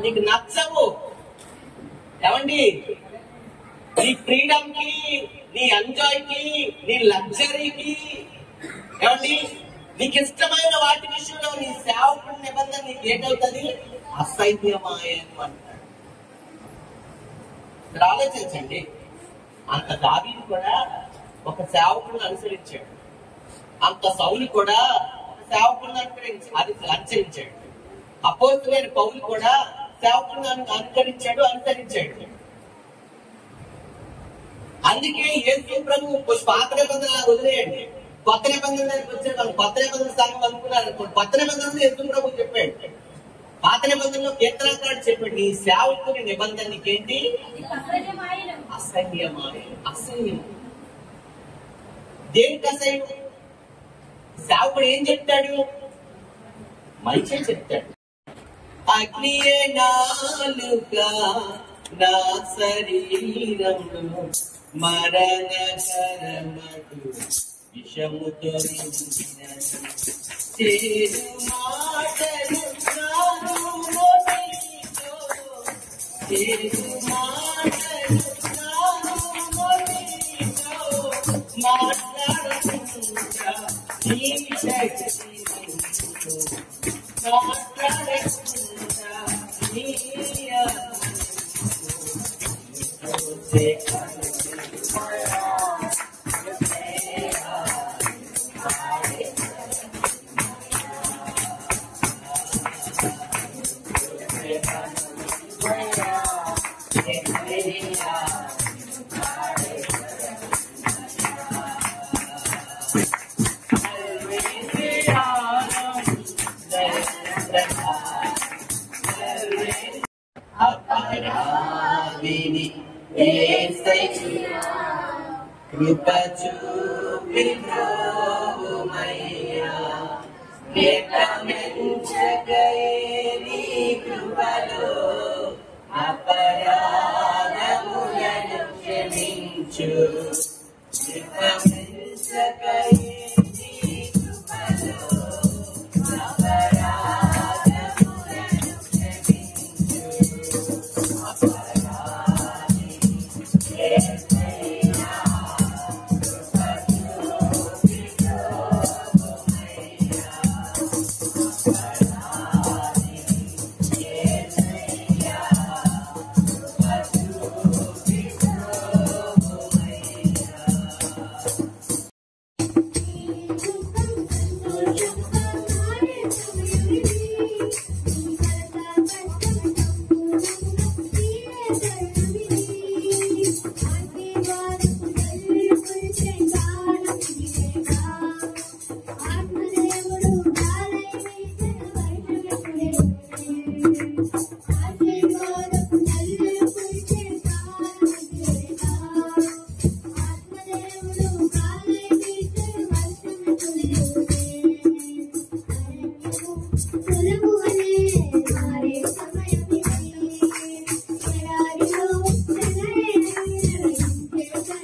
నీకు నచ్చవు ఏమండి? నీ ఫ్రీడమ్ కి, నీ ఎంజాయ్ కి, నీ లగ్జరీకి, ఏమండి నీకు ఇష్టమైన వాటి విషయంలో నీ సేవకుడి నిబంధన నీకు ఏటవుతుంది? అసహ్యమాయను అంటాడు. ఇక్కడ ఆలోచించండి, అంత దావీదు కూడా ఒక సేవకుడిని అనుసరించాడు, అంత సౌలు కూడా ఒక సేవకుడిని అనుసరించాడు, అపోస్తులైన పౌలు కూడా సేవకుడిని అనుసరించాడు. అందుకే యేసు ప్రభు పాత నిబంధన వదిలేయండి, కొత్త నిబంధన వచ్చేవాళ్ళు కొత్త నిబంధన సంఘం అనుకున్నారు. కొత్త నిబంధనలు యేసు ప్రభు చెప్పాడు. పాత నిబంధనలో కీర్తనకారుడు చెప్పాడు, నీ సేవకుని నిబంధన నీకేంటి? అసహ్యం. దేనికి అసహ్యం? సేవకుడు ఏం చెప్తాడు? మంచి చెప్తాడు. అగ్నియే నాలుగా నా శరీరంలో మరణకరమగు విషముతో చేరు మాటలు మాట్లాడుకుంటా నీ కృప చూపి బ్రోవుమయ్యా, నీ కృపలో అపరాధములను క్షమించు.